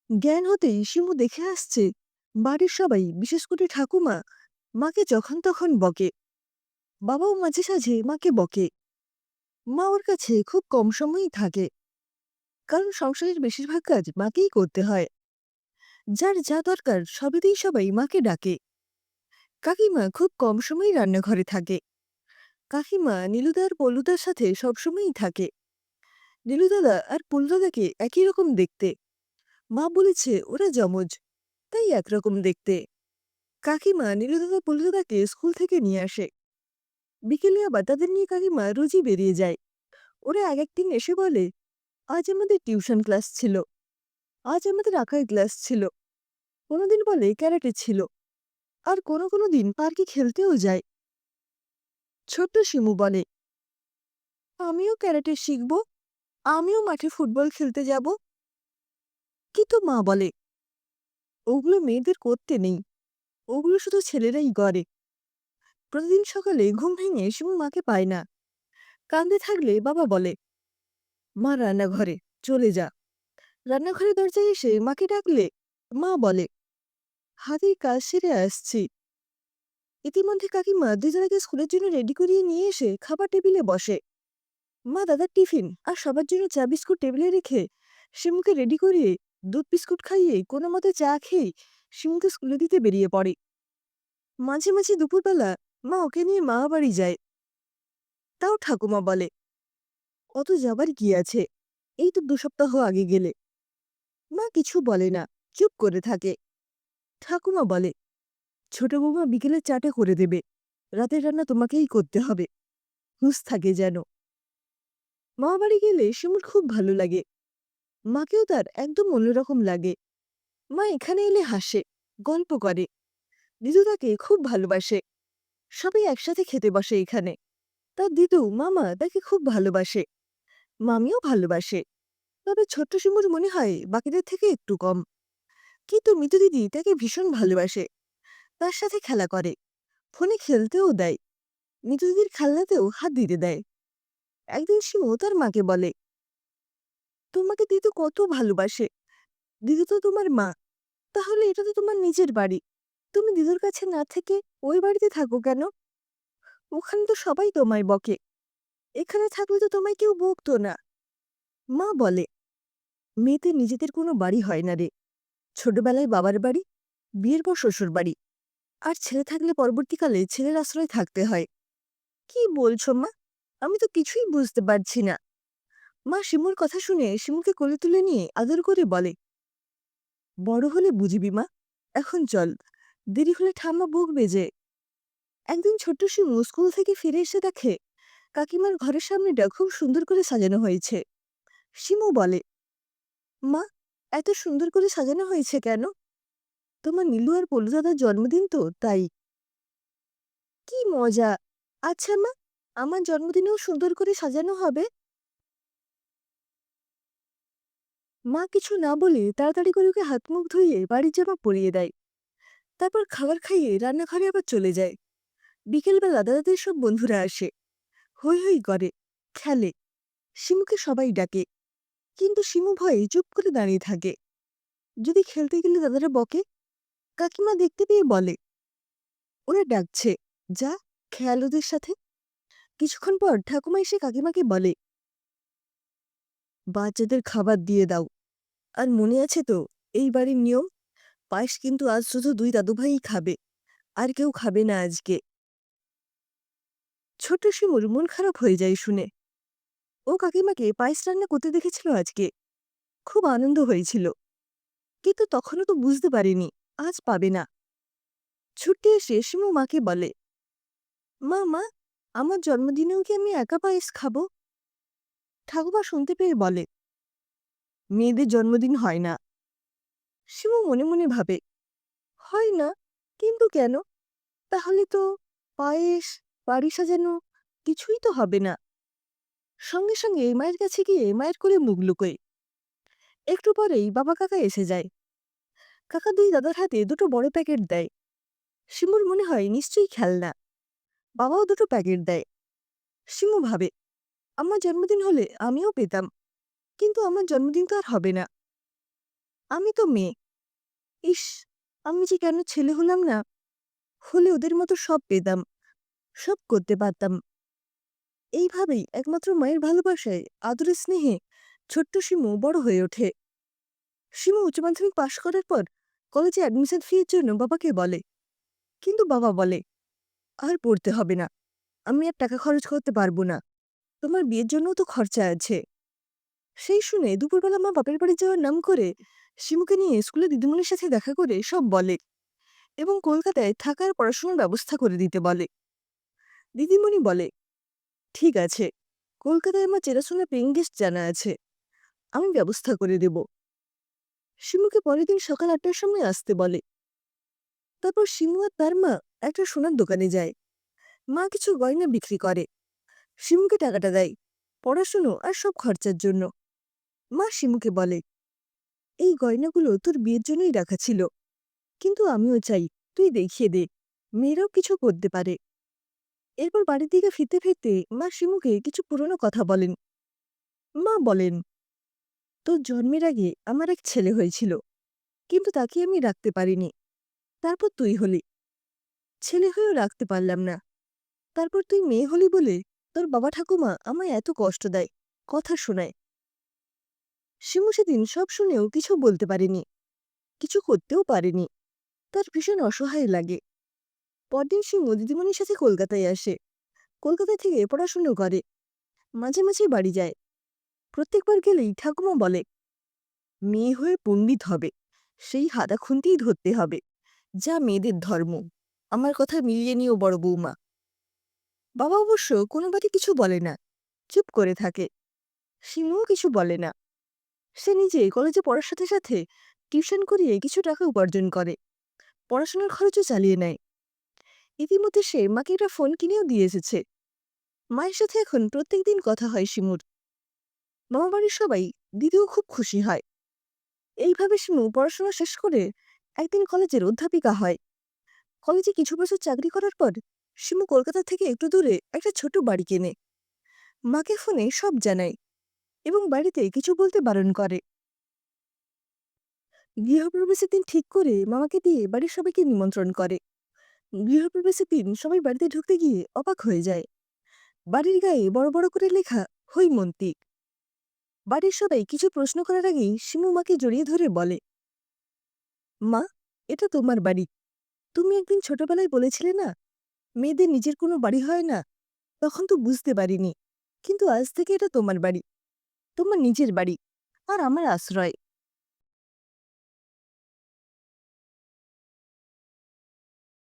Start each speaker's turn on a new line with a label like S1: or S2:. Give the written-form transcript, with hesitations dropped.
S1: জ্ঞান হতেই শিমু দেখে আসছে বাড়ির সবাই, বিশেষ করে ঠাকুমা, মাকে যখন তখন বকে। বাবাও মাঝে সাঝে মাকে বকে। মা ওর কাছে খুব কম সময়ই থাকে, কারণ সংসারের বেশিরভাগ কাজ মাকেই করতে হয়। যার যা দরকার সবেতেই সবাই মাকে ডাকে। কাকিমা খুব কম সময়ই রান্নাঘরে থাকে। কাকিমা নীলুদা আর পল্লুদার সাথে সবসময়ই থাকে। নীলুদাদা আর পল্লুদাদাকে একই রকম দেখতে। মা বলেছে ওরা যমজ, তাই একরকম দেখতে। কাকিমা নীলুদাদা পল্লুদাদাকে স্কুল থেকে নিয়ে আসে। বিকেলে আবার তাদের নিয়ে কাকিমা রোজই বেরিয়ে যায়। ওরা এক একদিন এসে বলে, আজ আমাদের টিউশন ক্লাস ছিল, আজ আমাদের আঁকার ক্লাস ছিল, কোনোদিন বলে ক্যারাটে ছিল, আর কোনো কোনো দিন পার্কে খেলতেও যায়। ছোট্ট শিমু বলে, আমিও ক্যারাটে শিখব, আমিও মাঠে ফুটবল খেলতে যাব। কিন্তু মা বলে, ওগুলো মেয়েদের করতে নেই, ওগুলো শুধু ছেলেরাই করে। প্রতিদিন সকালে ঘুম ভেঙে শিমু মাকে পায় না। কাঁদতে থাকলে বাবা বলে, মা রান্নাঘরে, চলে যা। রান্নাঘরের দরজায় এসে মাকে ডাকলে মা বলে, হাতের কাজ সেরে আসছি। ইতিমধ্যে কাকিমা দুজনকে স্কুলের জন্য রেডি করিয়ে নিয়ে এসে খাবার টেবিলে বসে। মা দাদার টিফিন আর সবার জন্য চা বিস্কুট টেবিলে রেখে শিমুকে রেডি করিয়ে দুধ বিস্কুট খাইয়ে কোনো মতে চা খেয়ে শিমুকে স্কুলে দিতে বেরিয়ে পড়ে। মাঝে মাঝে দুপুরবেলা মা ওকে নিয়ে মা বাড়ি যায়। তাও ঠাকুমা বলে, অত যাবার কি আছে, এই তো 2 সপ্তাহ আগে গেলে। মা কিছু বলে না, চুপ করে থাকে। ঠাকুমা বলে, ছোট বৌমা বিকেলে চাটা করে দেবে, রাতের রান্না তোমাকেই করতে হবে, হুঁশ থাকে যেন। মা বাড়ি গেলে শিমুর খুব ভালো লাগে। মাকেও তার একদম অন্যরকম লাগে। মা এখানে এলে হাসে, গল্প করে। দিদু তাকে খুব ভালোবাসে। সবাই একসাথে খেতে বসে এখানে। তার দিদু মামা তাকে খুব ভালোবাসে। মামিও ভালোবাসে। তবে ছোট্ট শিমুর মনে হয় বাকিদের থেকে একটু কম। কিন্তু মিতু দিদি তাকে ভীষণ ভালোবাসে। তার সাথে খেলা করে, ফোনে খেলতেও দেয়। মিতু দিদির খেলনাতেও হাত দিতে দেয়। একদিন শিমু তার মাকে বলে, তোমাকে দিদু কত ভালোবাসে, দিদু তো তোমার মা, তাহলে এটা তো তোমার নিজের বাড়ি, তুমি দিদুর কাছে না থেকে ওই বাড়িতে থাকো কেন? ওখানে তো সবাই তোমায় বকে, এখানে থাকলে তো তোমায় কেউ বকতো না। মা বলে, মেয়েদের নিজেদের কোনো বাড়ি হয় না রে। ছোটবেলায় বাবার বাড়ি, বিয়ের পর শ্বশুর বাড়ি, আর ছেলে থাকলে পরবর্তীকালে ছেলের আশ্রয় থাকতে হয়। কি বলছো মা? আমি তো কিছুই বুঝতে পারছি না। মা শিমুর কথা শুনে শিমুকে কোলে তুলে নিয়ে আদর করে বলে, বড় হলে বুঝবি মা, এখন চল, দেরি হলে ঠাম্মা বকবে যে। একদিন ছোট্ট শিমু স্কুল থেকে ফিরে এসে দেখে কাকিমার ঘরের সামনেটা খুব সুন্দর করে সাজানো হয়েছে। শিমু বলে, মা, এত সুন্দর করে সাজানো হয়েছে কেন? তোমার নীলু আর পলু দাদার জন্মদিন তো, তাই। কি মজা! আচ্ছা মা, আমার জন্মদিনেও সুন্দর করে সাজানো হবে? মা কিছু না বলে তাড়াতাড়ি করে ওকে হাত মুখ ধুইয়ে বাড়ির জামা পরিয়ে দেয়। তারপর খাবার খাইয়ে রান্নাঘরে আবার চলে যায়। বিকেলবেলা দাদাদের সব বন্ধুরা আসে, হৈ হৈ করে, খেলে। শিমুকে সবাই ডাকে, কিন্তু শিমু ভয়ে চুপ করে দাঁড়িয়ে থাকে। যদি খেলতে গেলে দাদারা বকে। কাকিমা দেখতে পেয়ে বলে, ওরা ডাকছে, যা, খেয়াল ওদের সাথে। কিছুক্ষণ পর ঠাকুমা এসে কাকিমাকে বলে, বাচ্চাদের খাবার দিয়ে দাও। আর মনে আছে তো এই বাড়ির নিয়ম, পায়েস কিন্তু আজ শুধু 2 দাদুভাইই খাবে, আর কেউ খাবে না আজকে। ছোট শিমুর মন খারাপ হয়ে যায় শুনে। ও কাকিমাকে পায়েস রান্না করতে দেখেছিল আজকে, খুব আনন্দ হয়েছিল। কিন্তু তখনও তো বুঝতে পারিনি আজ পাবে না। ছুটে এসে শিমু মাকে বলে, মা মা, আমার জন্মদিনেও কি আমি একা পায়েস খাবো? ঠাকুমা শুনতে পেয়ে বলে, মেয়েদের জন্মদিন হয় না। শিমু মনে মনে ভাবে, হয় না? কিন্তু কেন? তাহলে তো পায়েস, বাড়ি সাজানো কিছুই তো হবে না। সঙ্গে সঙ্গে মায়ের কাছে গিয়ে মায়ের কোলে মুখ লুকোয়। একটু পরেই বাবা কাকা এসে যায়। কাকা 2 দাদার হাতে 2 বড় প্যাকেট দেয়। শিমুর মনে হয় নিশ্চয়ই খেলনা। বাবাও 2 প্যাকেট দেয়। শিমু ভাবে, আমার জন্মদিন হলে আমিও পেতাম, কিন্তু আমার জন্মদিন তো আর হবে না। আমি তো মেয়ে। ইস! আমি যে কেন ছেলে হলাম না? হলে ওদের মতো সব পেতাম, সব করতে পারতাম। এইভাবেই একমাত্র মায়ের ভালোবাসায়, আদরের স্নেহে ছোট্ট শিমু বড় হয়ে ওঠে। শিমু উচ্চ মাধ্যমিক পাশ করার পর কলেজে অ্যাডমিশন ফি এর জন্য বাবাকে বলে। কিন্তু বাবা বলে, "আর পড়তে হবে না। আমি আর টাকা খরচ করতে পারবো না। তোমার বিয়ের জন্যও তো খরচা আছে।" সেই শুনে দুপুরবেলা মা বাপের বাড়ি যাওয়ার নাম করে শিমুকে নিয়ে স্কুলে দিদিমণির সাথে দেখা করে সব বলে এবং কলকাতায় থাকার পড়াশোনার ব্যবস্থা করে দিতে বলে। দিদিমণি বলে, "ঠিক আছে, কলকাতায় আমার চেনাশোনা পেইং গেস্ট জানা আছে। আমি ব্যবস্থা করে দেব।" শিমুকে পরের দিন সকাল ৮টার সময় আসতে বলে। তারপর শিমু আর তার মা একটা সোনার দোকানে যায়। মা কিছু গয়না বিক্রি করে। শিমুকে টাকাটা দেয় পড়াশুনো আর সব খরচার জন্য। মা শিমুকে বলে, "এই গয়নাগুলো তোর বিয়ের জন্যই রাখা ছিল, কিন্তু আমিও চাই তুই দেখিয়ে দে, মেয়েরাও কিছু করতে পারে।" এরপর বাড়ির দিকে ফিরতে ফিরতে মা শিমুকে কিছু পুরনো কথা বলেন। মা বলেন, "তোর জন্মের আগে আমার এক ছেলে হয়েছিল, কিন্তু তাকে আমি রাখতে পারিনি। তারপর তুই হলি। ছেলে হয়েও রাখতে পারলাম না। তারপর তুই মেয়ে হলি বলে তোর বাবা ঠাকুমা আমায় এত কষ্ট দেয়, কথা শোনায়।" শিমু সেদিন সব শুনেও কিছু বলতে পারেনি, কিছু করতেও পারেনি। তার ভীষণ অসহায় লাগে। পরদিন শিমু দিদিমণির সাথে কলকাতায় আসে। কলকাতা থেকে পড়াশুনো করে। মাঝে মাঝে বাড়ি যায়। প্রত্যেকবার গেলেই ঠাকুমা বলে, "মেয়ে হয়ে পণ্ডিত হবে, সেই হাদা খুন্তিই ধরতে হবে, যা মেয়েদের ধর্ম। আমার কথা মিলিয়ে নিও বড় বৌমা।" বাবা অবশ্য কোনোবারই কিছু বলে না, চুপ করে থাকে। শিমুও কিছু বলে না। সে নিজে কলেজে পড়ার সাথে সাথে টিউশন করিয়ে কিছু টাকা উপার্জন করে, পড়াশোনার খরচও চালিয়ে নেয়। ইতিমধ্যে সে মাকে একটা ফোন কিনেও দিয়ে এসেছে। মায়ের সাথে এখন প্রত্যেকদিন কথা হয় শিমুর। মামাবাড়ির সবাই, দিদিও খুব খুশি হয়। এইভাবে শিমু পড়াশোনা শেষ করে একদিন কলেজের অধ্যাপিকা হয়। কলেজে কিছু বছর চাকরি করার পর শিমু কলকাতা থেকে একটু দূরে একটা ছোট বাড়ি কেনে। মাকে ফোনে সব জানায় এবং বাড়িতে কিছু বলতে বারণ করে। গৃহপ্রবেশের দিন ঠিক করে মামাকে দিয়ে বাড়ির সবাইকে নিমন্ত্রণ করে। গৃহপ্রবেশের দিন সবাই বাড়িতে ঢুকতে গিয়ে অবাক হয়ে যায়। বাড়ির গায়ে বড় বড় করে লেখা, হৈমন্তী। বাড়ির সবাই কিছু প্রশ্ন করার আগেই শিমু মাকে জড়িয়ে ধরে বলে, "মা, এটা তোমার বাড়ি। তুমি একদিন ছোটবেলায় বলেছিলে না, মেয়েদের নিজের কোনো বাড়ি হয় না? তখন তো বুঝতে পারিনি। কিন্তু আজ থেকে এটা তোমার বাড়ি, তোমার নিজের বাড়ি, আর আমার আশ্রয়।"